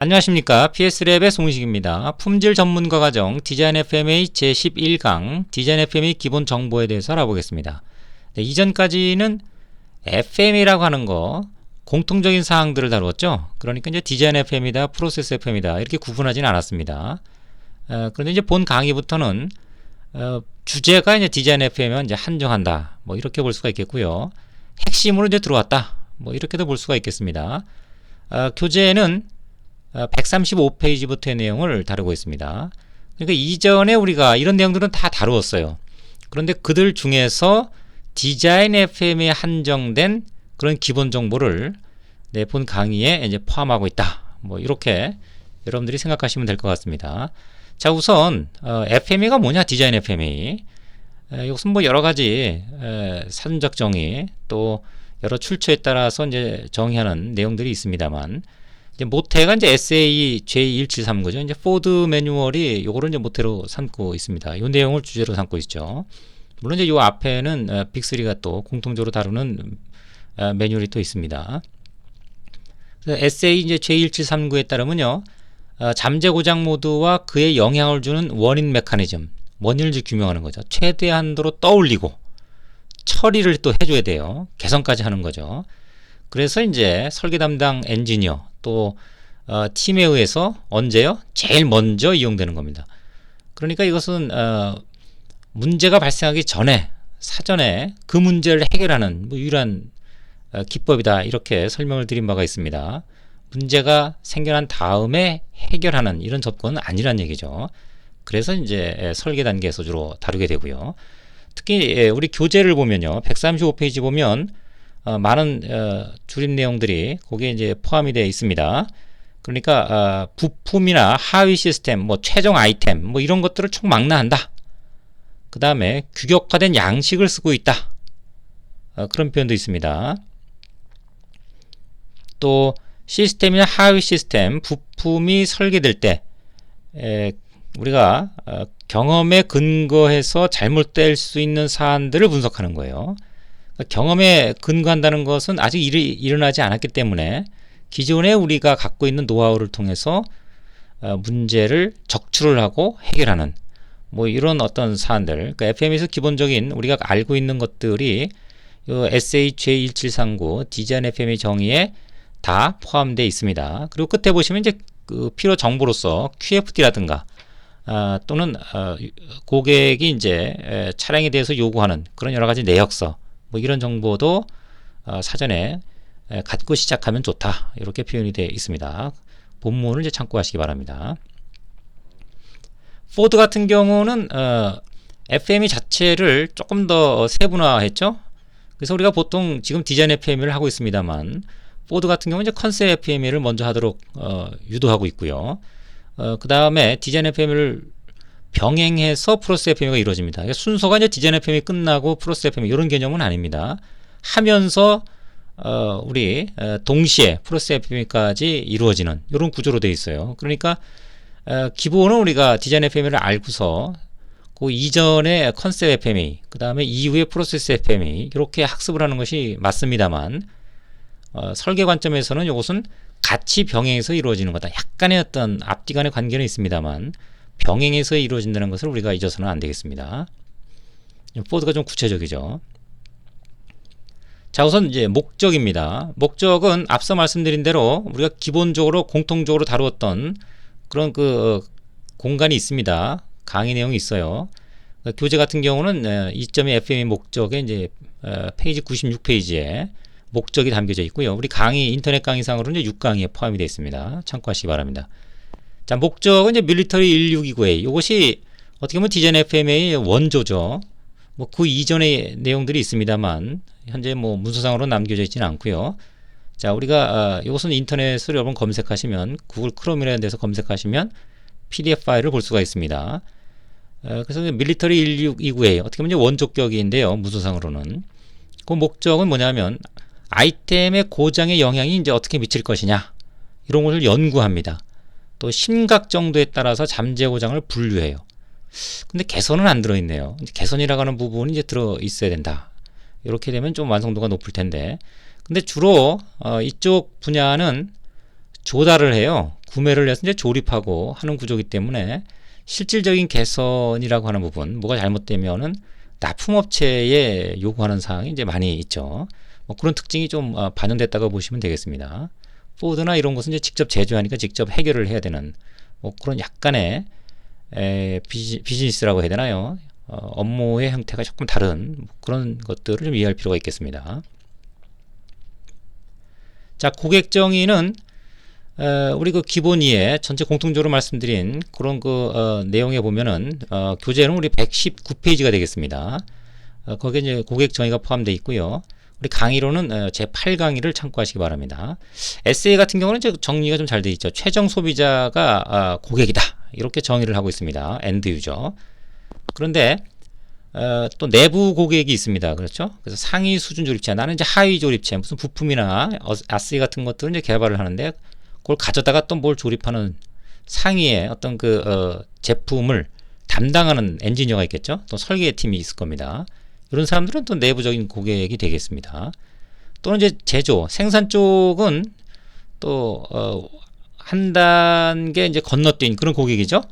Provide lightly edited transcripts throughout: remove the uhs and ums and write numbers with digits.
안녕하십니까. PS랩의 송식입니다. 품질 전문가 과정 디자인 FMA 제11강 디자인 FMA 기본 정보에 대해서 알아보겠습니다. 네, 이전까지는 FM이라고 하는 거 공통적인 사항들을 다루었죠. 그러니까 이제 디자인 FM이다, 프로세스 FM이다 이렇게 구분하지는 않았습니다. 그런데 이제 본 강의부터는 주제가 이제 디자인 FM에 이제 한정한다. 뭐 이렇게 볼 수가 있겠고요. 핵심으로 이제 들어왔다. 뭐 이렇게도 볼 수가 있겠습니다. 교재는 135페이지부터의 내용을 다루고 있습니다. 그러니까 이전에 우리가 이런 내용들은 다 다루었어요. 그런데 그들 중에서 디자인 FM에 한정된 그런 기본 정보를 본 강의에 이제 포함하고 있다. 뭐 이렇게 여러분들이 생각하시면 될 것 같습니다. 자, 우선 FME가 뭐냐? 디자인 FME. 이것은 뭐 여러 가지 사전적 정의 또 여러 출처에 따라서 이제 정의하는 내용들이 있습니다만. 모태가 이제 SA J1739죠. 이제 포드 매뉴얼이 요거를 이제 모태로 삼고 있습니다. 이 내용을 주제로 삼고 있죠. 물론 이제 요 앞에는 빅3가 또 공통적으로 다루는 매뉴얼이 또 있습니다. SA 이제 J1739에 따르면요, 잠재 고장 모드와 그에 영향을 주는 원인 메커니즘, 원인을 규명하는 거죠. 최대한도로 떠올리고 처리를 또 해줘야 돼요. 개선까지 하는 거죠. 그래서 이제 설계 담당 엔지니어 또 팀에 의해서 언제요? 제일 먼저 이용되는 겁니다. 그러니까 이것은 문제가 발생하기 전에 사전에 그 문제를 해결하는 뭐 유일한 기법이다 이렇게 설명을 드린 바가 있습니다. 문제가 생겨난 다음에 해결하는 이런 접근은 아니란 얘기죠. 그래서 이제 설계 단계에서 주로 다루게 되고요. 특히 우리 교재를 보면요, 135페이지 보면 많은 줄임 내용들이 거기에 이제 포함이 되어 있습니다. 그러니까 부품이나 하위 시스템, 뭐 최종 아이템, 뭐 이런 것들을 총망라한다. 그 다음에 규격화된 양식을 쓰고 있다. 그런 표현도 있습니다. 또 시스템이나 하위 시스템, 부품이 설계될 때 우리가 경험에 근거해서 잘못될 수 있는 사안들을 분석하는 거예요. 경험에 근거한다는 것은 아직 일어나지 않았기 때문에 기존에 우리가 갖고 있는 노하우를 통해서 문제를 적출을 하고 해결하는 뭐 이런 어떤 사안들, 그러니까 FM에서 기본적인 우리가 알고 있는 것들이 SHJ1739 디자인 FM의 정의에 다 포함되어 있습니다. 그리고 끝에 보시면 이제 그 필요 정보로서 QFD라든가 또는 고객이 이제 차량에 대해서 요구하는 그런 여러 가지 내역서 뭐 이런 정보도 사전에 갖고 시작하면 좋다 이렇게 표현이 되어 있습니다. 본문을 이제 참고하시기 바랍니다. 포드 같은 경우는 FME 자체를 조금 더 세분화했죠. 그래서 우리가 보통 지금 디자인 FME를 하고 있습니다만 포드 같은 경우는 이제 컨셉 FME를 먼저 하도록 유도하고 있고요. 그 다음에 디자인 FME를 병행해서 프로세스 FME가 이루어집니다. 순서가 이제 디자인 FME 끝나고 프로세스 FME 이런 개념은 아닙니다. 하면서 우리 동시에 프로세스 FME까지 이루어지는 이런 구조로 되어 있어요. 그러니까 기본은 우리가 디자인 FME를 알고서 그 이전에 컨셉 FME, 그 다음에 이후에 프로세스 FME 이렇게 학습을 하는 것이 맞습니다만 설계 관점에서는 이것은 같이 병행해서 이루어지는 거다. 약간의 어떤 앞뒤 간의 관계는 있습니다만 병행해서 이루어진다는 것을 우리가 잊어서는 안 되겠습니다. 포드가 좀 구체적이죠. 자, 우선 이제 목적입니다. 목적은 앞서 말씀드린 대로 우리가 기본적으로 공통적으로 다루었던 그런 그 공간이 있습니다. 강의 내용이 있어요. 교재 같은 경우는 2.2 FME 목적에 이제 페이지 96페이지에 목적이 담겨져 있고요. 우리 강의 인터넷 강의상으로는 이제 6강의에 포함이 되어 있습니다. 참고하시기 바랍니다. 자, 목적은 이제 밀리터리 162A. 이것이 어떻게 보면 디자인 FME의 원조죠. 뭐 그 이전의 내용들이 있습니다만 현재 뭐 문서상으로 남겨져 있지는 않고요. 자, 우리가 이것은 인터넷을 여러분 검색하시면 구글 크롬이라는 데서 검색하시면 PDF 파일을 볼 수가 있습니다. 그래서 밀리터리 162A 어떻게 보면 원조격인데요. 문서상으로는 그 목적은 뭐냐면 아이템의 고장의 영향이 이제 어떻게 미칠 것이냐 이런 것을 연구합니다. 또 심각 정도에 따라서 잠재 고장을 분류해요. 근데 개선은 안 들어있네요. 개선이라고 하는 부분이 이제 들어있어야 된다. 이렇게 되면 좀 완성도가 높을 텐데. 근데 주로 이쪽 분야는 조달을 해요. 구매를 해서 이제 조립하고 하는 구조이기 때문에 실질적인 개선이라고 하는 부분, 뭐가 잘못되면은 납품업체에 요구하는 사항이 이제 많이 있죠. 뭐 그런 특징이 좀 반영됐다고 보시면 되겠습니다. 포드나 이런 것은 이제 직접 제조하니까 직접 해결을 해야 되는 뭐 그런 약간의 비즈니스라고 해야 되나요? 업무의 형태가 조금 다른 그런 것들을 좀 이해할 필요가 있겠습니다. 자, 고객 정의는 우리 그 기본 이해 전체 공통적으로 말씀드린 그런 그 내용에 보면은 교재는 우리 119페이지가 되겠습니다. 거기에 이제 고객 정의가 포함되어 있고요. 우리 강의로는 제 8강의를 참고하시기 바랍니다. 에세이 같은 경우는 이제 정리가 좀 잘 되어 있죠. 최종 소비자가 고객이다. 이렇게 정의를 하고 있습니다. 엔드 유저. 그런데 또 내부 고객이 있습니다. 그렇죠? 그래서 상위 수준 조립체, 나는 이제 하위 조립체, 무슨 부품이나 에세이 같은 것들을 이제 개발을 하는데 그걸 가져다가 또 뭘 조립하는 상위의 어떤 그 제품을 담당하는 엔지니어가 있겠죠. 또 설계팀이 있을 겁니다. 이런 사람들은 또 내부적인 고객이 되겠습니다. 또는 이제 제조, 생산 쪽은 또 한 단계 이제 건너뛴 그런 고객이죠.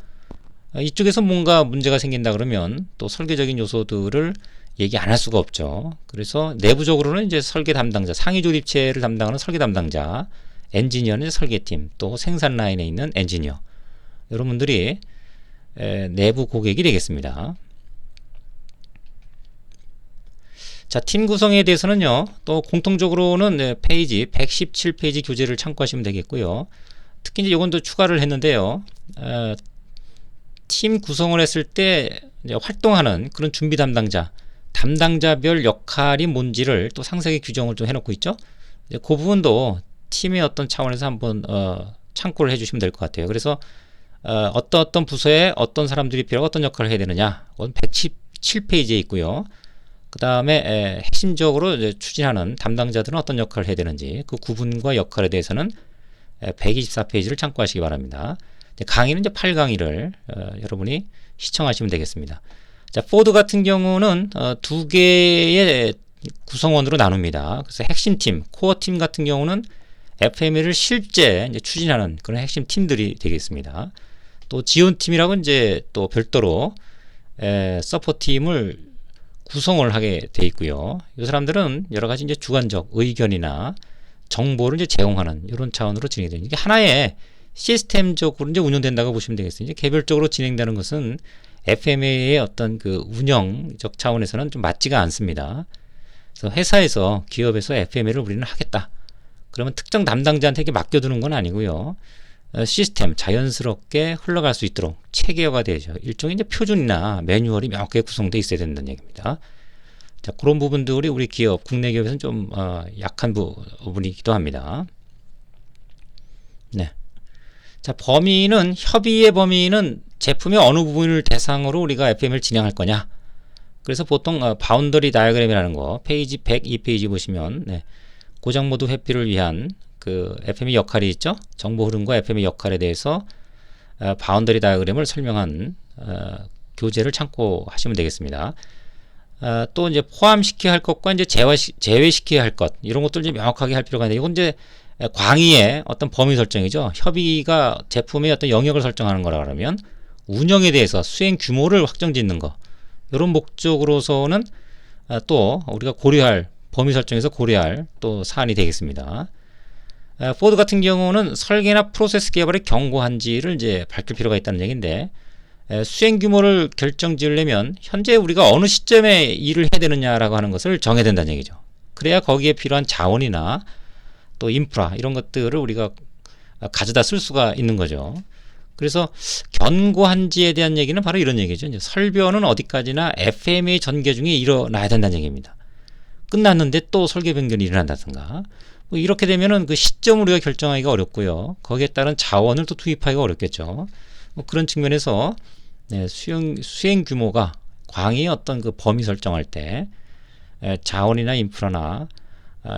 이쪽에서 뭔가 문제가 생긴다 그러면 또 설계적인 요소들을 얘기 안 할 수가 없죠. 그래서 내부적으로는 이제 설계 담당자, 상위 조립체를 담당하는 설계 담당자, 엔지니어는 설계팀, 또 생산 라인에 있는 엔지니어, 여러분들이 내부 고객이 되겠습니다. 자, 팀 구성에 대해서는요, 또 공통적으로는 페이지 117페이지 교재를 참고하시면 되겠고요. 특히 이제 요건 또 추가를 했는데요. 팀 구성을 했을 때 이제 활동하는 그런 준비 담당자별 역할이 뭔지를 또 상세하게 규정을 좀 해놓고 있죠. 이제 그 부분도 팀의 어떤 차원에서 한번 참고를 해주시면 될 것 같아요. 그래서 어떤 부서에 어떤 사람들이 필요하고 어떤 역할을 해야 되느냐, 그건 117페이지에 있고요. 그 다음에 핵심적으로 이제 추진하는 담당자들은 어떤 역할을 해야 되는지 그 구분과 역할에 대해서는 124페이지를 참고하시기 바랍니다. 강의는 이제 8강의를 여러분이 시청하시면 되겠습니다. 자, 포드 같은 경우는 두 개의 구성원으로 나눕니다. 그래서 핵심팀, 코어팀 같은 경우는 FME를 실제 이제 추진하는 그런 핵심 팀들이 되겠습니다. 또 지원팀이라고 이제 또 별도로 서포트팀을 구성을 하게 돼 있고요. 이 사람들은 여러 가지 이제 주관적 의견이나 정보를 이제 제공하는 이런 차원으로 진행되는 이게 하나의 시스템적으로 이제 운영된다고 보시면 되겠습니다. 이제 개별적으로 진행되는 것은 FME의 어떤 그 운영적 차원에서는 좀 맞지가 않습니다. 그래서 회사에서 기업에서 FME를 우리는 하겠다. 그러면 특정 담당자한테 이렇게 맡겨두는 건 아니고요. 시스템 자연스럽게 흘러갈 수 있도록 체계화가 되죠. 일종의 이제 표준이나 매뉴얼이 명확하게 구성되어 있어야 된다는 얘기입니다. 자, 그런 부분들이 우리 기업, 국내 기업에서는 좀 약한 부분이기도 합니다. 네. 자, 협의의 범위는 제품의 어느 부분을 대상으로 우리가 FM을 진행할 거냐. 그래서 보통 바운더리 다이어그램이라는 거 페이지 102페이지 보시면 고장 모드 회피를 위한 그 FM의 역할이 있죠. 정보 흐름과 FM의 역할에 대해서 바운더리 다이어그램을 설명한 교재를 참고하시면 되겠습니다. 또 이제 포함시켜야 할 것과 이제 제외시켜야 할 것 이런 것들 좀 명확하게 할 필요가 있는데 이건 이제 광의의 어떤 범위 설정이죠. 협의가 제품의 어떤 영역을 설정하는 거라 그러면 운영에 대해서 수행 규모를 확정짓는 거 이런 목적으로서는 또 우리가 고려할 범위 설정에서 고려할 또 사안이 되겠습니다. 포드 같은 경우는 설계나 프로세스 개발의 경고한지를 이제 밝힐 필요가 있다는 얘기인데 수행 규모를 결정지으려면 현재 우리가 어느 시점에 일을 해야 되느냐라고 하는 것을 정해야 된다는 얘기죠. 그래야 거기에 필요한 자원이나 또 인프라 이런 것들을 우리가 가져다 쓸 수가 있는 거죠. 그래서 견고한지에 대한 얘기는 바로 이런 얘기죠. 이제 설변은 어디까지나 FM의 전개 중에 일어나야 된다는 얘기입니다. 끝났는데 또 설계 변경이 일어난다든가 뭐 이렇게 되면은 그 시점을 우리가 결정하기가 어렵고요. 거기에 따른 자원을 또 투입하기가 어렵겠죠. 뭐 그런 측면에서 수행 규모가 광의의 어떤 그 범위 설정할 때 자원이나 인프라나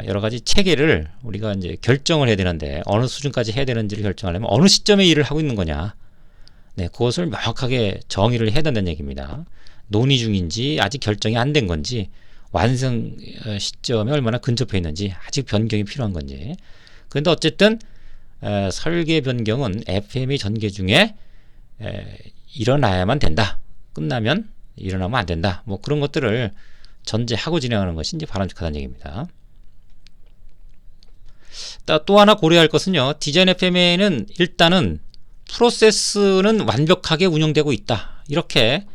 여러 가지 체계를 우리가 이제 결정을 해야 되는데 어느 수준까지 해야 되는지를 결정하려면 어느 시점에 일을 하고 있는 거냐. 그것을 명확하게 정의를 해야 된다는 얘기입니다. 논의 중인지 아직 결정이 안 된 건지 완성 시점에 얼마나 근접해 있는지 아직 변경이 필요한 건지. 그런데 어쨌든 설계 변경은 FM의 전개 중에 일어나야만 된다. 끝나면 일어나면 안 된다. 뭐 그런 것들을 전제하고 진행하는 것이 이제 바람직하다는 얘기입니다. 또 하나 고려할 것은요. 디자인 FM에는 일단은 프로세스는 완벽하게 운영되고 있다. 이렇게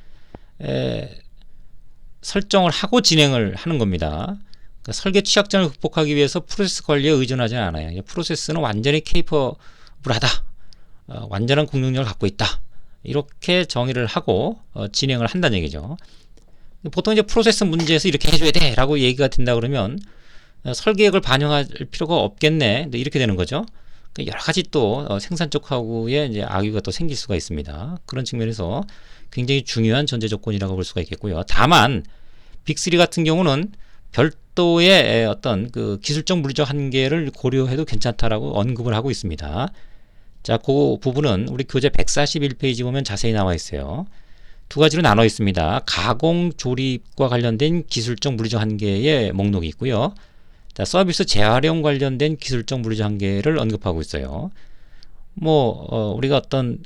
설정을 하고 진행을 하는 겁니다. 그러니까 설계 취약점을 극복하기 위해서 프로세스 관리에 의존하지 않아요. 프로세스는 완전히 케이퍼블하다. 완전한 공격력을 갖고 있다. 이렇게 정의를 하고 진행을 한다는 얘기죠. 보통 이제 프로세스 문제에서 이렇게 해줘야 돼 라고 얘기가 된다 그러면 설계액을 반영할 필요가 없겠네. 이렇게 되는 거죠. 여러 가지 또 생산 쪽하고의 이제 악유가 또 생길 수가 있습니다. 그런 측면에서 굉장히 중요한 전제 조건이라고 볼 수가 있겠고요. 다만 빅3 같은 경우는 별도의 어떤 그 기술적 물리적 한계를 고려해도 괜찮다라고 언급을 하고 있습니다. 자, 그 부분은 우리 교재 141페이지 보면 자세히 나와 있어요. 두 가지로 나눠 있습니다. 가공 조립과 관련된 기술적 물리적 한계의 목록이 있고요. 자, 서비스 재활용 관련된 기술적 물리적 한계를 언급하고 있어요. 우리가 어떤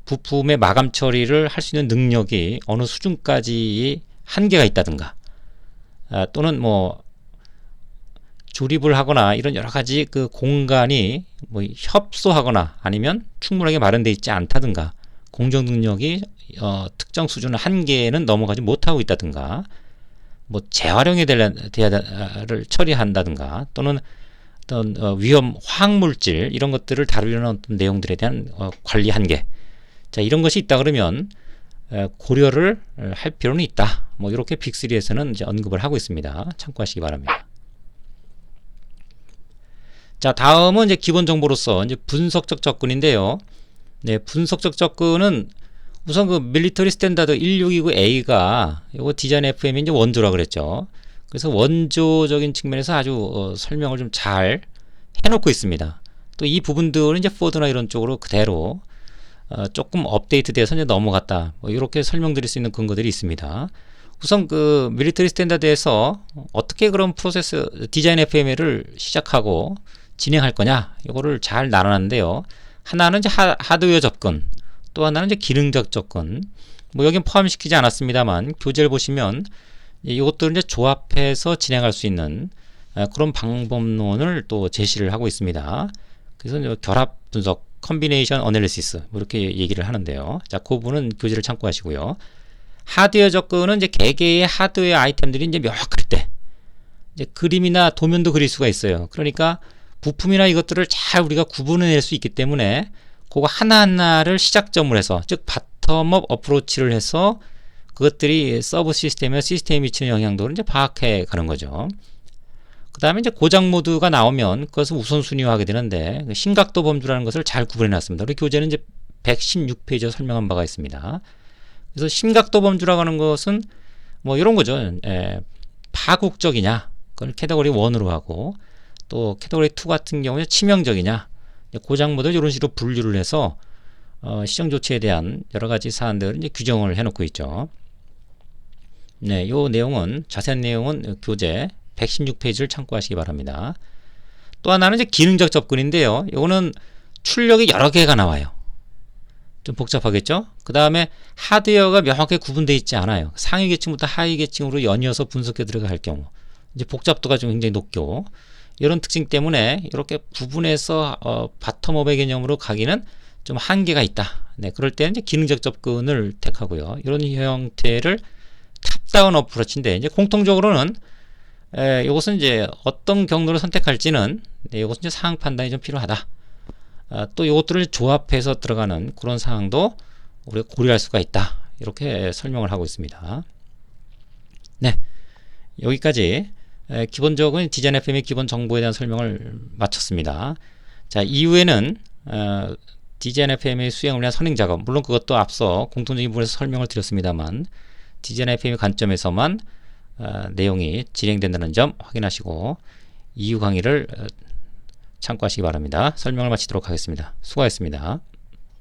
부품의 마감 처리를 할 수 있는 능력이 어느 수준까지 한계가 있다든가, 또는 조립을 하거나 이런 여러 가지 그 공간이 협소하거나 아니면 충분하게 마련되어 있지 않다든가, 공정 능력이 특정 수준의 한계는 넘어가지 못하고 있다든가, 재활용에 대해를 처리한다든가, 또는 어떤 위험 화학물질 이런 것들을 다루려는 어떤 내용들에 대한 관리 한계, 자, 이런 것이 있다 그러면 고려를 할 필요는 있다. 이렇게 빅3에서는 이제 언급을 하고 있습니다. 참고하시기 바랍니다. 자, 다음은 이제 기본 정보로서 이제 분석적 접근인데요. 네, 분석적 접근은 우선 그 밀리터리 스탠다드 1629A가 요거 디자인 FM이 이제 원조라 그랬죠. 그래서 원조적인 측면에서 아주 설명을 좀 잘 해놓고 있습니다. 또 이 부분들은 이제 포드나 이런 쪽으로 그대로 조금 업데이트돼서 이제 넘어갔다. 이렇게 설명드릴 수 있는 근거들이 있습니다. 우선 그 밀리터리 스탠다드에서 어떻게 그런 프로세스 디자인 FM을 시작하고 진행할 거냐, 이거를 잘 나눠놨는데요. 하나는 이제 하드웨어 접근, 또 하나는 이제 기능적 접근. 여긴 포함시키지 않았습니다만 교재를 보시면 이것들을 이제 조합해서 진행할 수 있는 그런 방법론을 또 제시를 하고 있습니다. 그래서 결합 분석, 컨비네이션 어널리시스 이렇게 얘기를 하는데요. 자, 그 부분은 교재를 참고하시고요. 하드웨어 접근은 이제 개개의 하드웨어 아이템들이 이제 명확할 때 이제 그림이나 도면도 그릴 수가 있어요. 그러니까 부품이나 이것들을 잘 우리가 구분해낼 수 있기 때문에 그거 하나하나를 시작점으로 해서, 즉 바텀업 어프로치를 해서 그것들이 서브 시스템이나 시스템에 미치는 영향도를 이제 파악해 가는 거죠. 그 다음에 이제 고장 모드가 나오면 그것을 우선순위화하게 되는데, 심각도 범주라는 것을 잘 구분해 놨습니다. 우리 교재는 이제 116페이지에 설명한 바가 있습니다. 그래서 심각도 범주라고 하는 것은 이런 거죠. 파국적이냐, 그걸 캐테고리 1으로 하고, 또 캐테고리 2 같은 경우에 치명적이냐, 고장 모드를 이런 식으로 분류를 해서 시정 조치에 대한 여러 가지 사안들을 이제 규정을 해놓고 있죠. 네, 요 내용은 자세한 내용은 교재 116페이지를 참고하시기 바랍니다. 또 하나는 이제 기능적 접근인데요. 이거는 출력이 여러 개가 나와요. 좀 복잡하겠죠? 그 다음에 하드웨어가 명확하게 구분되어 있지 않아요. 상위 계층부터 하위 계층으로 연이어서 분석해 들어갈 경우 이제 복잡도가 좀 굉장히 높고, 이런 특징 때문에 이렇게 구분해서 바텀업의 개념으로 가기는 좀 한계가 있다. 네, 그럴 때는 이제 기능적 접근을 택하고요. 이런 형태를 탑다운 어프로치인데, 이제 공통적으로는 이것은 이제 어떤 경로를 선택할지는 이것은 이제 상황 판단이 좀 필요하다. 또 이것들을 조합해서 들어가는 그런 상황도 우리가 고려할 수가 있다. 이렇게 설명을 하고 있습니다. 네, 여기까지 기본적인 디자인 FM의 기본 정보에 대한 설명을 마쳤습니다. 자, 이후에는 디자인 FM의 수행을 위한 선행 작업, 물론 그것도 앞서 공통적인 부분에서 설명을 드렸습니다만 디자인 FM의 관점에서만 내용이 진행된다는 점 확인하시고 이후 강의를 참고하시기 바랍니다. 설명을 마치도록 하겠습니다. 수고하셨습니다.